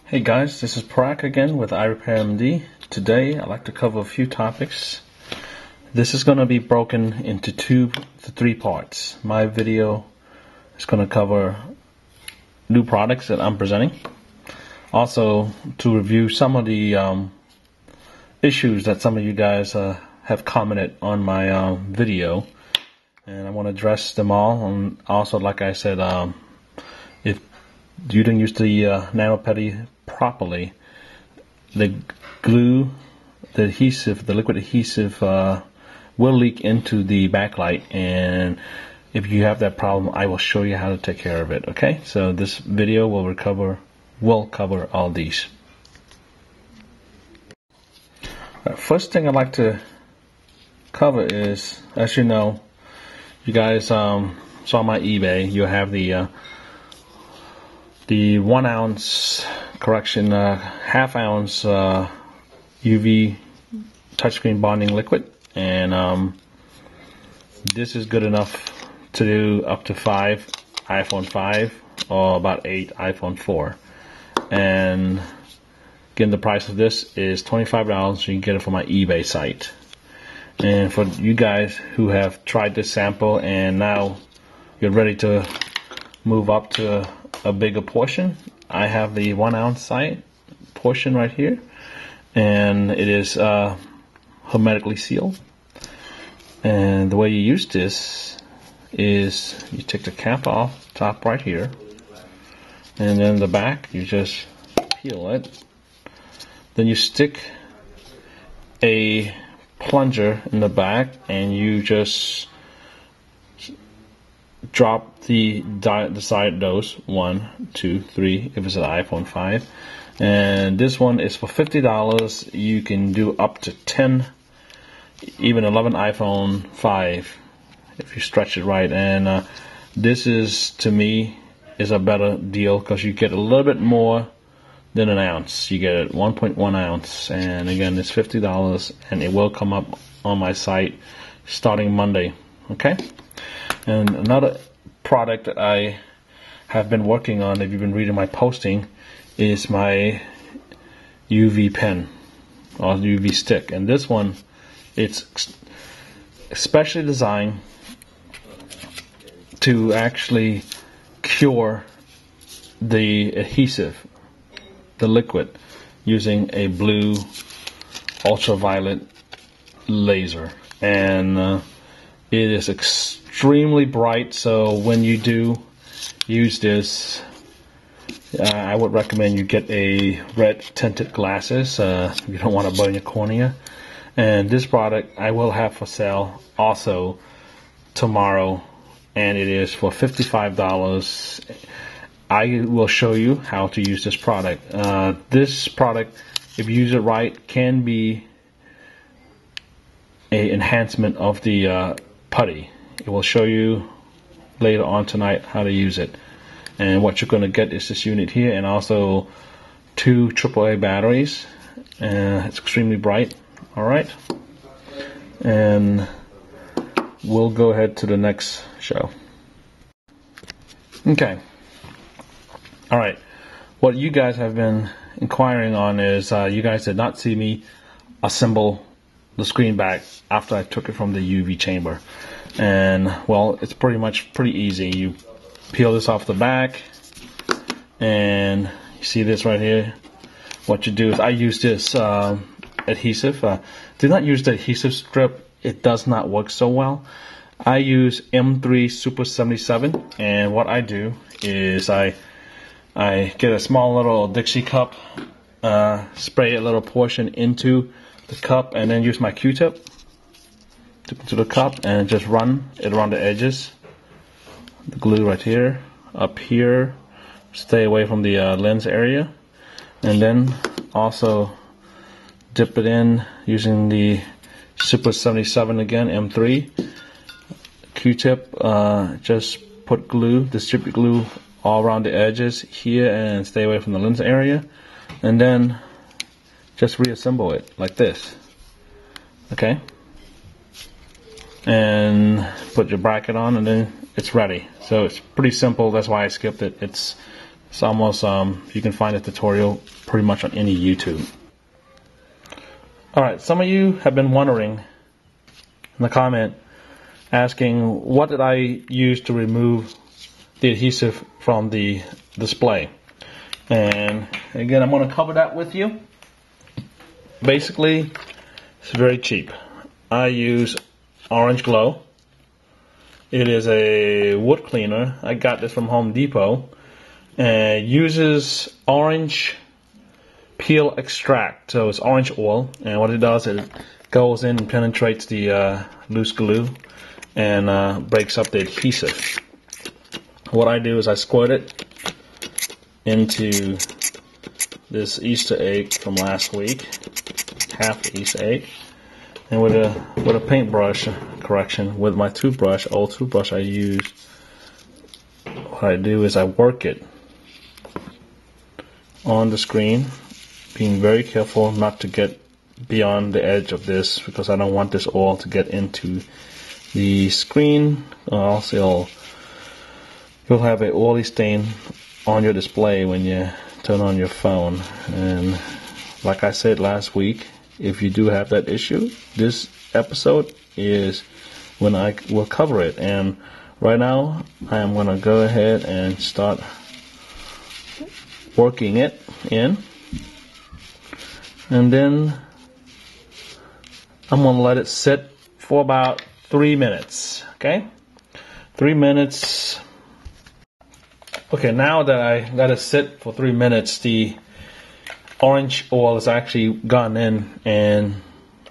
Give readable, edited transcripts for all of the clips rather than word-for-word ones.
Hey guys, this is Parag again with iRepairMD. Today I'd like to cover a few topics. This is going to be broken into 2 to 3 parts. My video is going to cover new products that I'm presenting. Also to review some of the issues that some of you guys have commented on my video. And I want to address them all. And also, like I said, if you didn't use the nano putty properly, the glue, the adhesive, the liquid adhesive will leak into the backlight, and if you have that problem, I will show you how to take care of it. Okay, so this video will cover all these. First thing I'd like to cover is, as you know, you guys saw my eBay. You have the 1 ounce correction, half ounce UV touchscreen bonding liquid, and this is good enough to do up to 5 iPhone 5 or about 8 iPhone 4. And again, the price of this is $25. You can get it from my eBay site. And for you guys who have tried this sample and now you're ready to move up to a bigger portion, I have the 1 ounce site portion right here, and it is hermetically sealed. And the way you use this is you take the cap off top right here, and then the back you just peel it. Then you stick a plunger in the back and you just drop the side dose 1, 2, 3 if it's an iPhone 5, and this one is for $50. You can do up to 10, even 11 iPhone 5 if you stretch it right. And this is, to me, is a better deal because you get a little bit more than an ounce. You get 1.1 ounce, and again, it's $50, and it will come up on my site starting Monday. Okay. And another product that I have been working on, if you've been reading my posting, is my UV pen or UV stick. And this one, it's especially designed to actually cure the adhesive, the liquid, using a blue ultraviolet laser. And it is extremely bright, so when you do use this, I would recommend you get a red tinted glasses. You don't want to burn your cornea. And this product I will have for sale also tomorrow, and it is for $55. I will show you how to use this product. This product, if you use it right, can be an enhancement of the putty. It will show you later on tonight how to use it. And what you're going to get is this unit here, and also 2 AAA batteries. It's extremely bright. Alright, and we'll go ahead to the next show. Okay. Alright, what you guys have been inquiring on is you guys did not see me assemble the screen back after I took it from the UV chamber. And well, it's pretty easy. You peel this off the back, and you see this right here. What you do is, I use this adhesive. Do not use the adhesive strip. It does not work so well. I use M3 Super 77, and what I do is I get a small little Dixie cup, spray a little portion into the cup, and then use my Q-tip to the cup and just run it around the edges. The glue right here, up here, stay away from the lens area, and then also dip it in using the Super 77 again, M3 Q-tip. Just put glue, distribute glue all around the edges here, and stay away from the lens area, and then just reassemble it like this. Okay, and put your bracket on, and then it's ready. So it's pretty simple. That's why I skipped it. It's It's almost, you can find a tutorial pretty much on any YouTube. Alright, some of you have been wondering in the comment, asking what did I use to remove the adhesive from the display. And again, I'm going to cover that with you. Basically, it's very cheap. I use Orange Glow. It is a wood cleaner. I got this from Home Depot. And it uses orange peel extract. So it's orange oil. And what it does is it goes in and penetrates the loose glue and breaks up the adhesive. What I do is I squirt it into this Easter egg from last week, half the Easter egg, and with a paintbrush, correction, with my toothbrush, old toothbrush I use, what I do is I work it on the screen, being very careful not to get beyond the edge of this because I don't want this oil to get into the screen, or else you'll have an oily stain on your display when you turn on your phone. And like I said last week, if you do have that issue, this episode is when I will cover it. And right now I am going to go ahead and start working it in, and then I'm going to let it sit for about 3 minutes. Okay, 3 minutes. Okay, now that I let it sit for 3 minutes, the orange oil has actually gone in and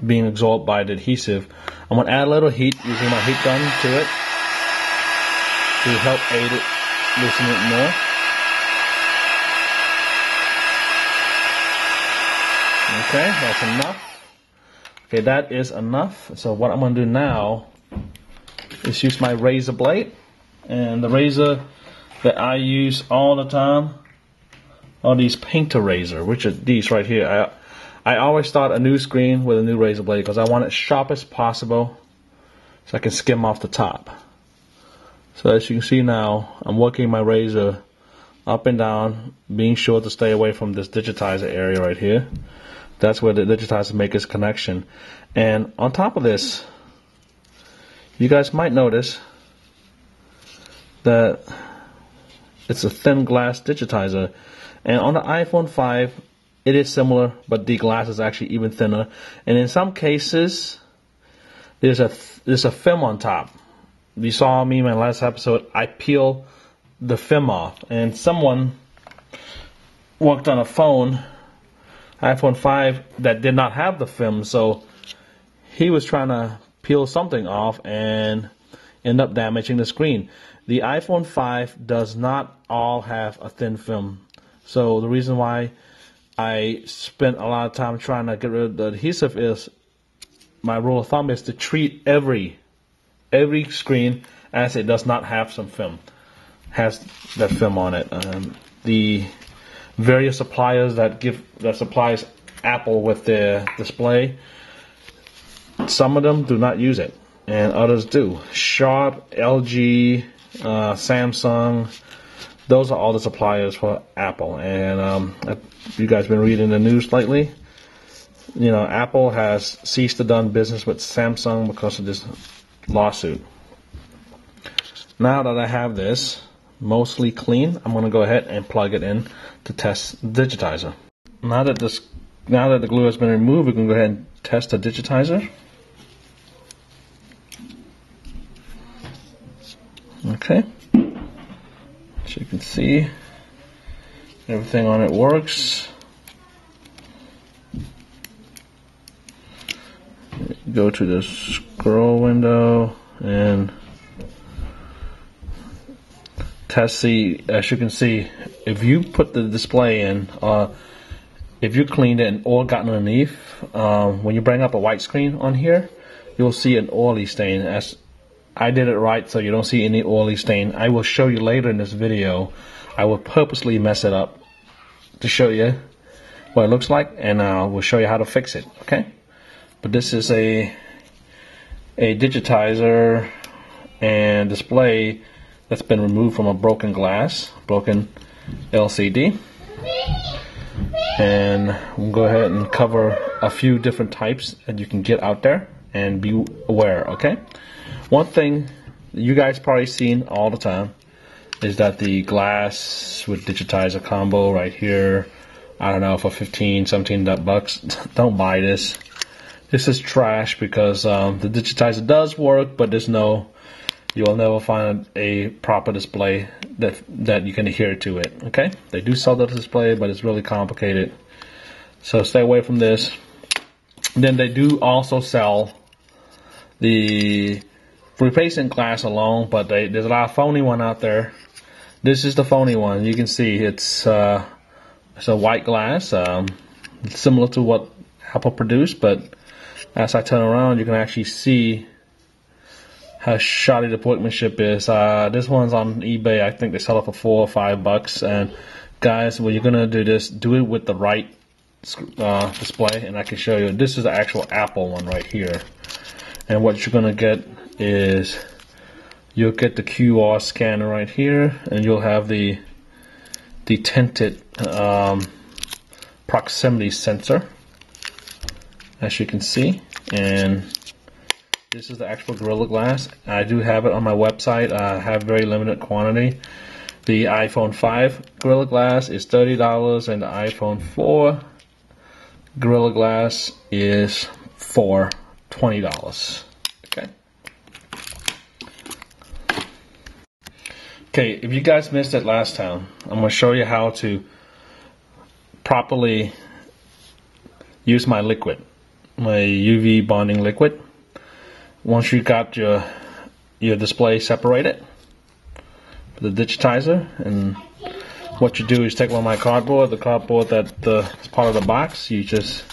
being absorbed by the adhesive. I'm going to add a little heat using my heat gun to it to help aid it, loosen it more. Okay, that's enough. Okay, that is enough. So what I'm going to do now is use my razor blade, and the razor that I use all the time are these painter razor, which are these right here. I always start a new screen with a new razor blade because I want it sharp as possible so I can skim off the top. So as you can see now, I'm working my razor up and down, being sure to stay away from this digitizer area right here. That's where the digitizer makes its connection. And on top of this, you guys might notice that it's a thin glass digitizer, and on the iPhone 5 it is similar, but the glass is actually even thinner. And in some cases, there's a film on top. You saw me in my last episode. I peel the film off, and someone worked on a phone, iPhone 5, that did not have the film, so he was trying to peel something off and end up damaging the screen. The iPhone 5 does not all have a thin film. So the reason why I spent a lot of time trying to get rid of the adhesive is, my rule of thumb is to treat every screen as it does not have some film, has that film on it. The various suppliers that supplies Apple with their display, some of them do not use it, and others do. Sharp, LG, Samsung, those are all the suppliers for Apple. And you guys been reading the news lately? You know, Apple has ceased to done business with Samsung because of this lawsuit. Now that I have this mostly clean, I'm going to go ahead and plug it in to test the digitizer. Now that the glue has been removed, we can go ahead and test the digitizer. Okay, as you can see, everything on it works. Go to the scroll window and test. See, as you can see, if you put the display in, if you cleaned it and oil got underneath, when you bring up a white screen on here, you'll see an oily stain. As I did it right, so you don't see any oily stain. I will show you later in this video. I will purposely mess it up to show you what it looks like, and we'll show you how to fix it. Okay, but this is a digitizer and display that's been removed from a broken LCD. And we'll go ahead and cover a few different types that you can get out there and be aware, okay? One thing you guys probably seen all the time is that the glass with digitizer combo right here, I don't know, for 15, 17 bucks, don't buy this. This is trash because the digitizer does work, but you'll never find a proper display that you can adhere to it, okay? They do sell the display, but it's really complicated. So stay away from this. Then they do also sell the replacement glass alone, but there's a lot of phony one out there. This is the phony one. You can see it's a white glass, similar to what Apple produced, but as I turn around, you can actually see how shoddy the workmanship is. This one's on eBay. I think they sell it for $4 or $5. And guys, when you're gonna do this, do it with the right display. And I can show you. This is the actual Apple one right here. And what you're gonna get is you'll get the QR scanner right here, and you'll have the tinted proximity sensor, as you can see. And this is the actual Gorilla Glass. I do have it on my website. I have very limited quantity. The iPhone 5 Gorilla Glass is $30, and the iPhone 4 Gorilla Glass is for $20. Okay. Okay, if you guys missed it last time, I'm going to show you how to properly use my liquid, my UV bonding liquid. Once you got your display separated, the digitizer, and what you do is take one of my cardboard, the cardboard that is part of the box. You just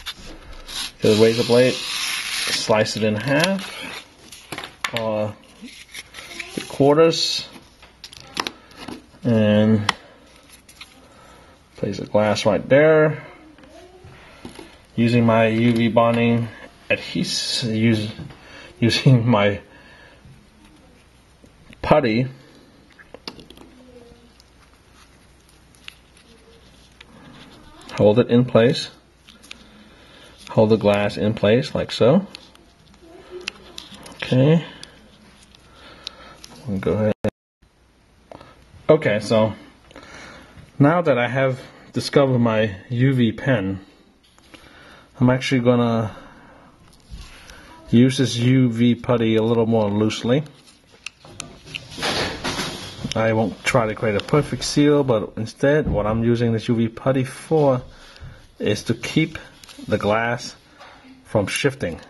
get a razor blade, slice it in half, or quarters, and place the glass right there. Using my UV bonding adhesive, using my putty, hold it in place, hold the glass in place like so. Okay, I'll go ahead. Okay, so now that I have discovered my UV pen, I'm actually gonna use this UV putty a little more loosely. I won't try to create a perfect seal, but instead what I'm using this UV putty for is to keep the glass from shifting.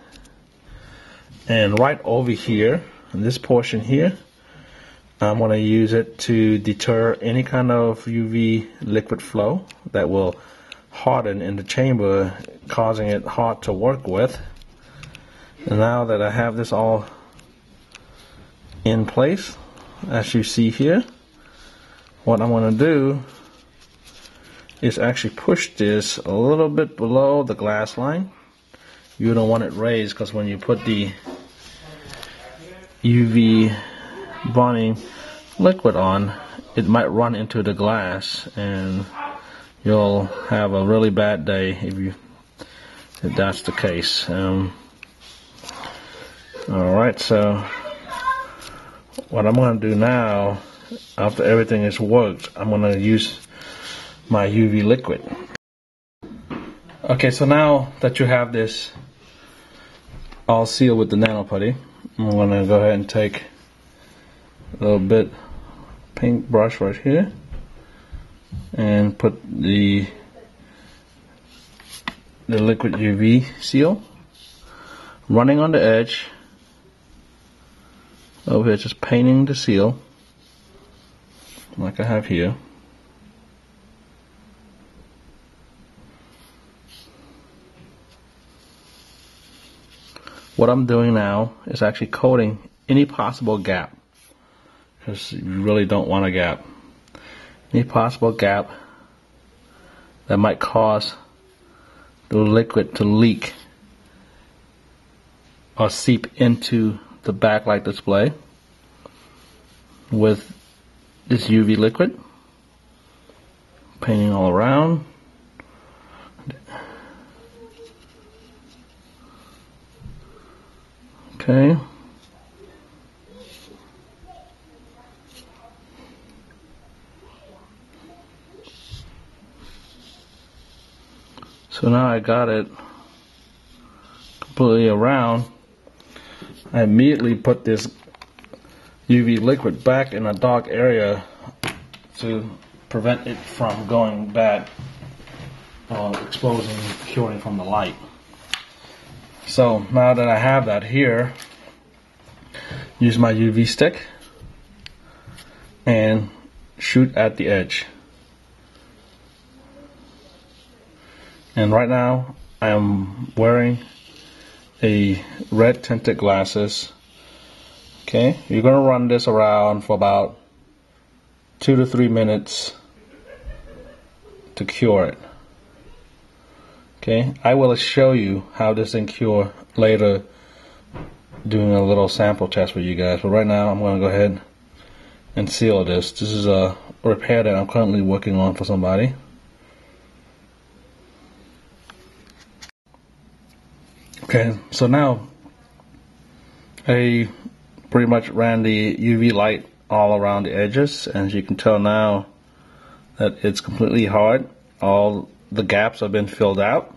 And right over here, in this portion here, I'm going to use it to deter any kind of UV liquid flow that will harden in the chamber, causing it hard to work with. And now that I have this all in place, as you see here, what I'm going to do is actually push this a little bit below the glass line. You don't want it raised, because when you put the UV bonding liquid on, it might run into the glass, and you'll have a really bad day if that's the case. Alright, so what I'm going to do now, after everything is worked, I'm going to use my UV liquid. Okay, so now that you have this all sealed with the nano putty, I'm going to go ahead and take a little bit pink brush right here and put the liquid UV seal running on the edge over here, just painting the seal like I have here. What I'm doing now is actually coating any possible gap, because you really don't want a gap. Any possible gap that might cause the liquid to leak or seep into the backlight display with this UV liquid. painting all around. Okay. So now I got it completely around. I immediately put this UV liquid back in a dark area to prevent it from going bad or exposing, curing from the light. So now that I have that here, use my UV stick and shoot at the edge. And right now I am wearing a red tinted glasses. Okay, you're going to run this around for about 2 to 3 minutes to cure it. Okay, I will show you how this thing cure later, doing a little sample test for you guys. But right now I'm going to go ahead and seal this. This is a repair that I'm currently working on for somebody. Okay, so now I pretty much ran the UV light all around the edges, and as you can tell now that it's completely hard. All the gaps have been filled out.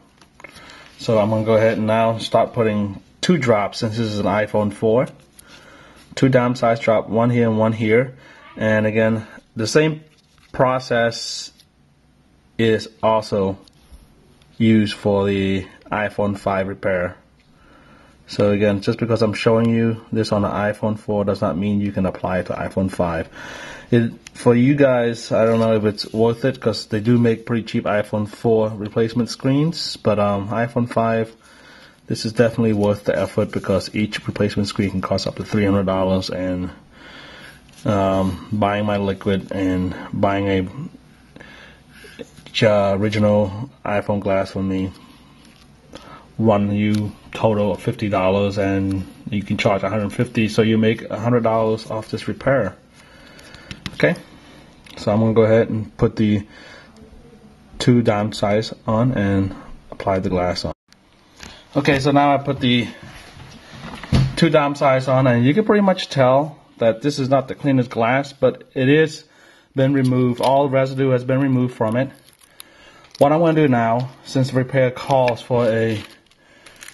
So I'm going to go ahead and now start putting 2 drops, since this is an iPhone 4. 2 dime size drop, 1 here and 1 here. And again, the same process is also used for the iPhone 5 repair. So again, just because I'm showing you this on the iPhone 4 does not mean you can apply it to iPhone 5. For you guys, I don't know if it's worth it, because they do make pretty cheap iPhone 4 replacement screens. But iPhone 5, this is definitely worth the effort, because each replacement screen can cost up to $300. And buying my liquid and buying a original iPhone glass for me run you total of $50, and you can charge $150, so you make $100 off this repair. Okay, so I'm gonna go ahead and put the 2 dime size on and apply the glass on. Okay, so now I put the 2 dime size on, and you can pretty much tell that this is not the cleanest glass, but it is been removed. All residue has been removed from it. What I'm going to do now, since the repair calls for a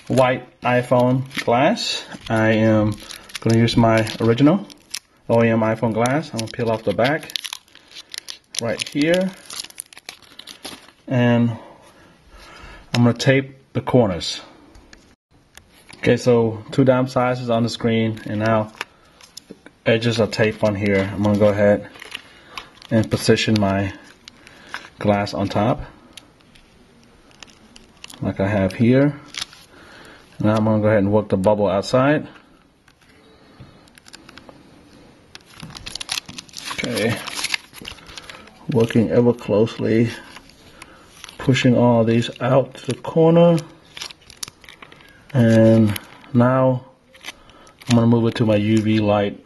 white iPhone glass, I am going to use my original OEM iPhone glass. I'm going to peel off the back right here, and I'm going to tape the corners. Okay, so 2 dime sizes on the screen, and now the edges are taped on here. I'm going to go ahead and position my glass on top like I have here. Now I'm going to go ahead and work the bubble outside. Okay, working ever closely, pushing all these out to the corner. And now I'm going to move it to my UV light